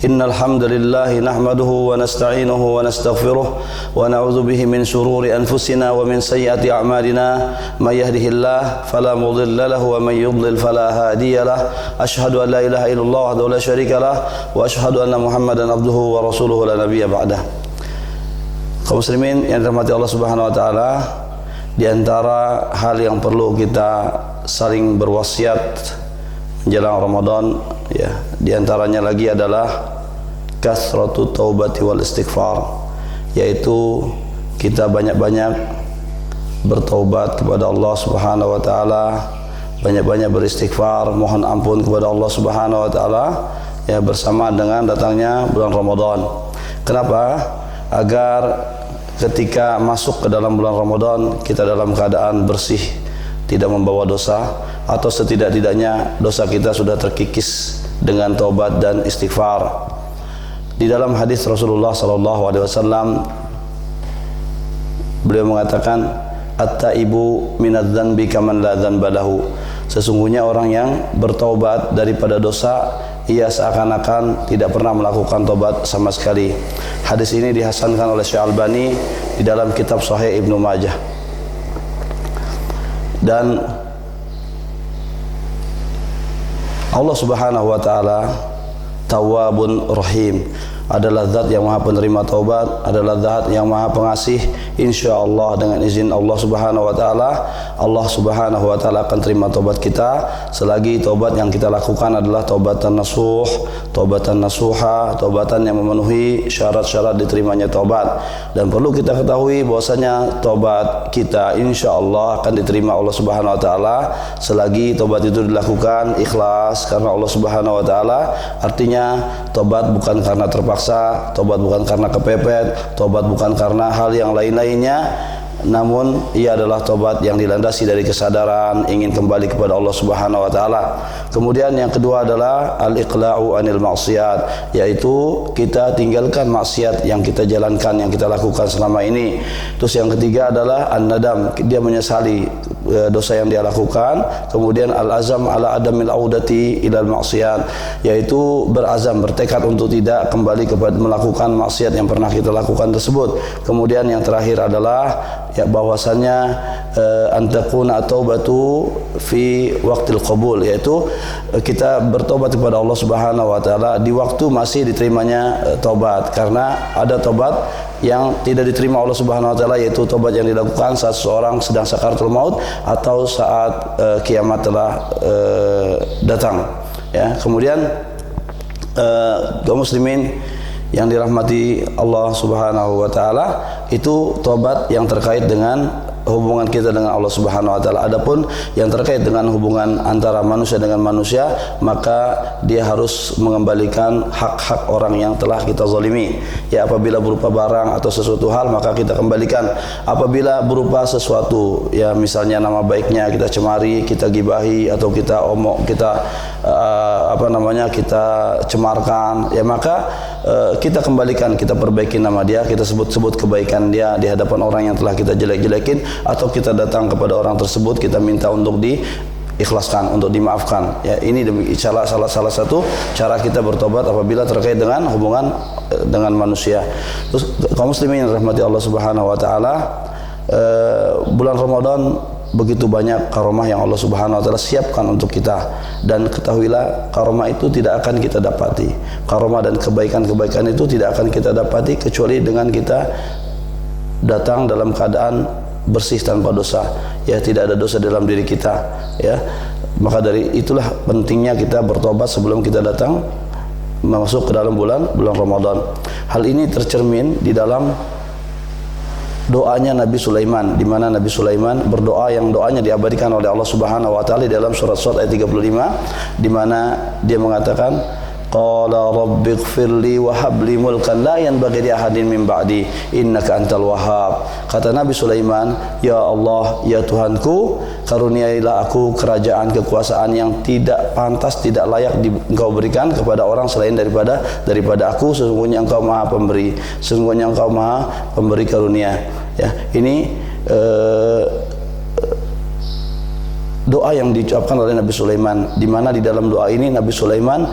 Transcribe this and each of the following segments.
Innal hamdalillah nahmaduhu wa nasta'inuhu wa nastaghfiruh wa na'udzu bihi min shururi anfusina wa min sayyiati a'malina may yahdihillahu fala mudilla lahu wa may yudlil fala hadiya lahu asyhadu an la ilaha illallah wahdahu la syarika lahu wa asyhadu anna Muhammadan abduhu wa rasuluhu la nabiyya ba'dah. Kaum muslimin yang dirahmati Allah Subhanahu wa taala, di antara hal yang perlu kita saling berwasiat menjelang Ramadan, ya, di antaranya lagi adalah kasratu taubati wal istighfar, yaitu kita banyak-banyak bertaubat kepada Allah Subhanahu wa taala, banyak-banyak beristighfar, mohon ampun kepada Allah Subhanahu wa taala, ya, bersama dengan datangnya bulan Ramadan. Kenapa? Agar ketika masuk ke dalam bulan Ramadan kita dalam keadaan bersih, tidak membawa dosa, atau setidak-tidaknya dosa kita sudah terkikis dengan taubat dan istighfar. Di dalam hadis Rasulullah SAW, beliau mengatakan, at-taibu minadz-dzanbi kaman la dzanba lahu. Sesungguhnya orang yang bertaubat daripada dosa, ia seakan-akan tidak pernah melakukan taubat sama sekali. Hadis ini dihasankan oleh Syekh Albani di dalam kitab Sahih Ibnu Majah. Dan Allah Subhanahu wa taala Tawwabun Rahim, adalah zat yang maha penerima taubat, adalah zat yang maha pengasih. InsyaAllah dengan izin Allah Subhanahu wa taala, Allah Subhanahu wa taala akan terima taubat kita selagi taubat yang kita lakukan adalah taubatan nasuh, taubatan nasuha, taubatan yang memenuhi syarat-syarat diterimanya taubat. Dan perlu kita ketahui bahwasanya taubat kita insyaallah akan diterima Allah Subhanahu wa taala selagi taubat itu dilakukan ikhlas karena Allah Subhanahu wa taala. Artinya tobat bukan karena terpaksa, tobat bukan karena kepepet, tobat bukan karena hal yang lain-lainnya, namun ia adalah tobat yang dilandasi dari kesadaran ingin kembali kepada Allah Subhanahu wa taala. Kemudian yang kedua adalah al-iqla'u anil maksiat, yaitu kita tinggalkan maksiat yang kita jalankan, yang kita lakukan selama ini. Terus yang ketiga adalah an-nadam, dia menyesali dosa yang dia lakukan. Kemudian al-azam ala adamil audati ilal maksiat, yaitu berazam, bertekad untuk tidak kembali kepada melakukan maksiat yang pernah kita lakukan tersebut. Kemudian yang terakhir adalah ya bahwasannya antakuna taubatu fi waqtil qabul, yaitu kita bertobat kepada Allah Subhanahu wa taala di waktu masih diterimanya taubat. Karena ada taubat yang tidak diterima Allah Subhanahu wa taala, yaitu taubat yang dilakukan saat seorang sedang sakaratul maut atau saat kiamat telah datang, ya. Kemudian kaum muslimin yang dirahmati Allah Subhanahu wa taala, itu tobat yang terkait dengan hubungan kita dengan Allah Subhanahu wa taala. Adapun yang terkait dengan hubungan antara manusia dengan manusia, maka dia harus mengembalikan hak-hak orang yang telah kita zalimi. Ya, apabila berupa barang atau sesuatu hal, maka kita kembalikan. Apabila berupa sesuatu, ya misalnya nama baiknya kita cemari, kita gibahi, atau kita kita cemarkan, ya maka kita kembalikan, kita perbaiki nama dia, kita sebut-sebut kebaikan dia di hadapan orang yang telah kita jelek-jelekin, atau kita datang kepada orang tersebut, kita minta untuk diikhlaskan, untuk dimaafkan. Ya, ini salah satu cara kita bertobat apabila terkait dengan hubungan dengan manusia. Terus kaum muslimin yang dirahmati Allah Subhanahu wa taala, bulan Ramadan begitu banyak karomah yang Allah Subhanahu wa taala siapkan untuk kita, dan ketahuilah karomah itu tidak akan kita dapati. Karomah dan kebaikan-kebaikan itu tidak akan kita dapati kecuali dengan kita datang dalam keadaan bersih tanpa dosa, ya, tidak ada dosa dalam diri kita, ya. Maka dari itulah pentingnya kita bertobat sebelum kita datang masuk ke dalam bulan Ramadan. Hal ini tercermin di dalam doanya Nabi Sulaiman, di mana Nabi Sulaiman berdoa yang doanya diabadikan oleh Allah Subhanahu wa taala di dalam surat ayat 35, di mana dia mengatakan, qala rabbighfirli wa habli mulkan la yanbaghi li ahadin min ba'di innaka antal wahhab. Kata Nabi Sulaiman, ya Allah, ya Tuhanku, karuniailah aku kerajaan, kekuasaan yang tidak pantas, tidak layak Engkau berikan kepada orang selain daripada aku. Sesungguhnya Engkau Maha Pemberi, sesungguhnya Engkau Maha Pemberi karunia. Ya, ini doa yang diucapkan oleh Nabi Sulaiman, di mana di dalam doa ini Nabi Sulaiman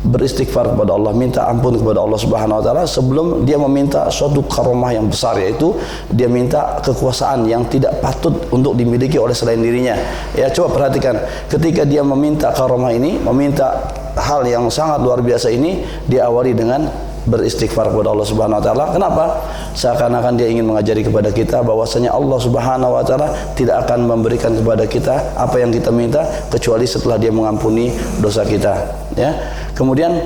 beristighfar kepada Allah, minta ampun kepada Allah Subhanahu wa taala sebelum dia meminta suatu karomah yang besar, yaitu dia minta kekuasaan yang tidak patut untuk dimiliki oleh selain dirinya. Ya, coba perhatikan, ketika dia meminta karomah ini, meminta hal yang sangat luar biasa ini, dia awali dengan beristighfar kepada Allah Subhanahu wa taala. Kenapa? Seakan-akan dia ingin mengajari kepada kita bahwasanya Allah Subhanahu wa taala tidak akan memberikan kepada kita apa yang kita minta kecuali setelah dia mengampuni dosa kita, ya. Kemudian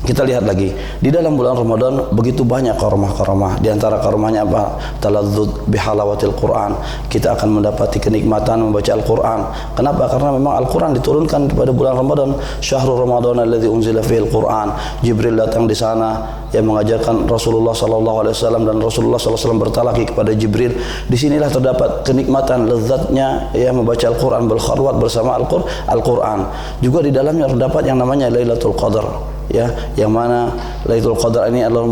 kita lihat lagi di dalam bulan Ramadan begitu banyak karomah-karomah. Di antara karomahnya apa? Taladzud bihalawatil Quran. Kita akan mendapati kenikmatan membaca Al-Quran. Kenapa? Karena memang Al-Quran diturunkan pada bulan Ramadan. Syahrul Ramadan alladzi unzila fihil Quran. Jibril datang di sana yang mengajarkan Rasulullah sallallahu alaihi wasallam, dan Rasulullah sallallahu alaihi wasallam bertalaki kepada Jibril. Di sinilah terdapat kenikmatan, lezatnya ya membaca Al-Quran, berkhalwat bersama Al-Quran. Juga di dalamnya terdapat yang namanya Lailatul Qadar. Ya, yang mana Lailatul Qadar ini adalah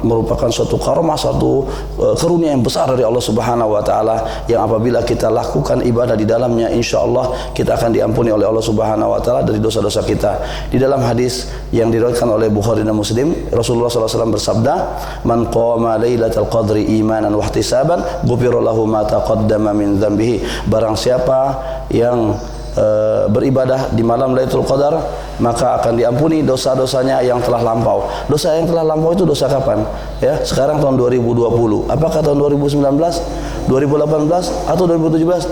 merupakan suatu karomah, suatu karunia yang besar dari Allah Subhanahu wa taala, yang apabila kita lakukan ibadah di dalamnya, insyaallah kita akan diampuni oleh Allah Subhanahu wa taala dari dosa-dosa kita. Di dalam hadis yang diriwayatkan oleh Bukhari dan Muslim, Rasulullah sallallahu alaihi wasallam bersabda, "Man qama Lailatul Qadri imanan wa ihtisaban, ghufira lahu ma taqaddama min dzambihi." Barang siapa yang beribadah di malam Lailatul Qadar, maka akan diampuni dosa-dosanya yang telah lampau. Dosa yang telah lampau itu dosa kapan? Ya, sekarang tahun 2020. Apakah tahun 2019, 2018 atau 2017?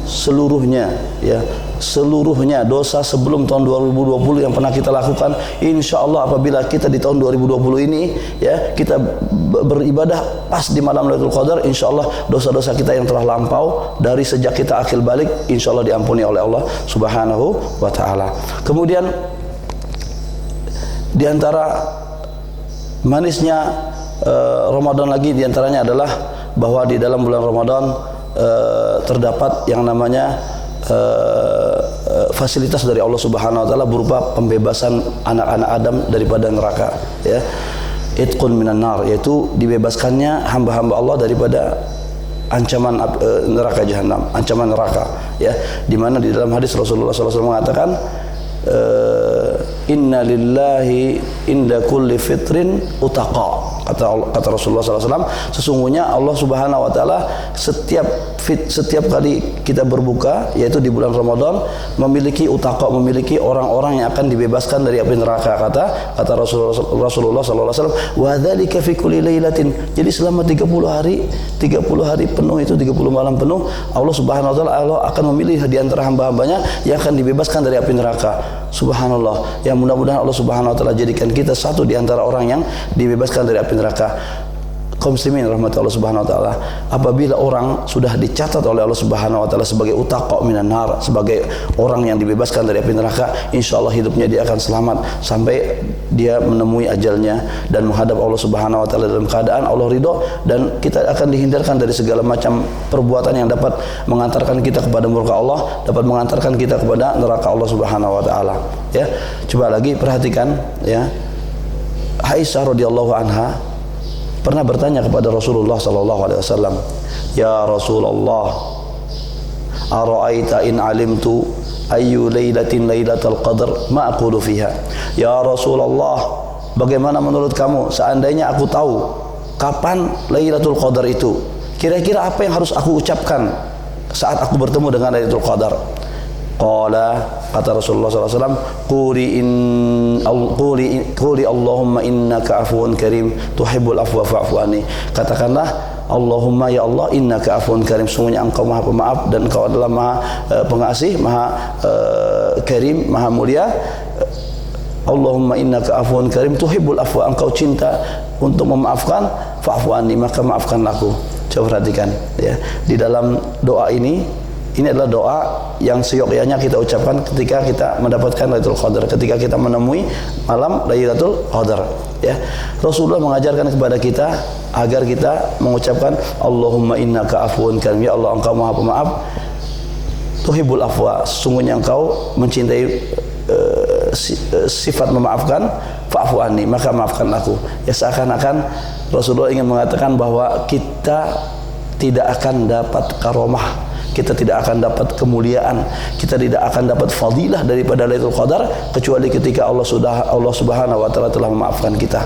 Seluruhnya, ya, seluruhnya dosa sebelum tahun 2020 yang pernah kita lakukan, insya Allah apabila kita di tahun 2020 ini, ya, kita beribadah pas di malam Lailatul Qadar, insya Allah dosa-dosa kita yang telah lampau dari sejak kita akil balik, insya Allah diampuni oleh Allah Subhanahu wa taala. Kemudian di antara manisnya Ramadan lagi, di antaranya adalah bahwa di dalam bulan Ramadan terdapat yang namanya fasilitas dari Allah Subhanahu wa taala berupa pembebasan anak-anak Adam daripada neraka, ya. Itqun minan nar, yaitu dibebaskannya hamba-hamba Allah daripada ancaman neraka jahanam, ancaman neraka, ya. Di mana di dalam hadis Rasulullah SAW mengatakan, inna lillahi inda kulli fitrin utaqa. Kata Rasulullah SAW, sesungguhnya Allah Subhanahu wa taala setiap kali kita berbuka, yaitu di bulan Ramadan, memiliki utaqa, memiliki orang-orang yang akan dibebaskan dari api neraka. Kata Rasulullah SAW, wa dzalika fi kulli lailatin. Jadi selama 30 hari penuh, itu 30 malam penuh, Allah Subhanahu wa taala akan memilih di antara hamba-hambanya yang akan dibebaskan dari api neraka. Subhanallah. Ya, mudah-mudahan Allah Subhanahu wa taala jadikan kita satu di antara orang yang dibebaskan dari api neraka. Kaum muslimin rahmati Allah Subhanahu wa taala, apabila orang sudah dicatat oleh Allah Subhanahu wa taala sebagai utaqa minan nar, sebagai orang yang dibebaskan dari api neraka, insyaallah hidupnya dia akan selamat sampai dia menemui ajalnya dan menghadap Allah Subhanahu wa taala dalam keadaan Allah ridho, dan kita akan dihindarkan dari segala macam perbuatan yang dapat mengantarkan kita kepada murka Allah, dapat mengantarkan kita kepada neraka Allah Subhanahu wa taala, ya. Coba lagi perhatikan, ya. Aisyah radhiyallahu anha pernah bertanya kepada Rasulullah sallallahu alaihi wasallam, "Ya Rasulullah, ara'aita in alimtu ayyu lailatin lailatul qadar ma aqulu fiha?" Ya Rasulullah, bagaimana menurut kamu seandainya aku tahu kapan Lailatul Qadar itu? Kira-kira apa yang harus aku ucapkan saat aku bertemu dengan Lailatul Qadar? Qala, kata Rasulullah SAW, Quli Allahumma innaka afuun karim tuhibbul afwa fa'fu anni. Katakanlah, Allahumma, ya Allah, innaka afuun karim, sungguhnya engkau maha pemaaf dan engkau adalah maha pengasih, maha karim, maha mulia. Allahumma innaka afuun karim tuhibbul afwa, engkau cinta untuk memaafkan, fa'fu anni, maka maafkanlah aku. Coba perhatikan, ya, di dalam doa ini adalah doa yang seyogyanya kita ucapkan ketika kita mendapatkan Lailatul Qadar, ketika kita menemui malam Lailatul Qadar, ya. Rasulullah mengajarkan kepada kita agar kita mengucapkan Allahumma innaka afuun karim, ya Allah, engkau maha pemaaf, tuhibbul afwa, sesungguhnya engkau mencintai sifat memaafkan, fa'fu anni, maka maafkan aku. Ya, seakan-akan Rasulullah ingin mengatakan bahwa kita tidak akan dapat karomah, kita tidak akan dapat kemuliaan, kita tidak akan dapat fadilah daripada Lailatul Qadar kecuali ketika Allah Subhanahu wa taala telah memaafkan kita.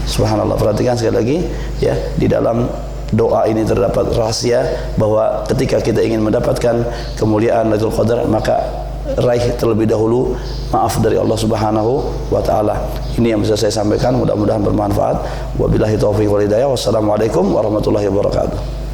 Subhanallah. Perhatikan sekali lagi ya, di dalam doa ini terdapat rahasia bahwa ketika kita ingin mendapatkan kemuliaan Lailatul Qadar, maka raih terlebih dahulu maaf dari Allah Subhanahu wa taala. Ini yang bisa saya sampaikan, mudah-mudahan bermanfaat. Wabillahi taufiq wal hidayah. Wassalamualaikum warahmatullahi wabarakatuh.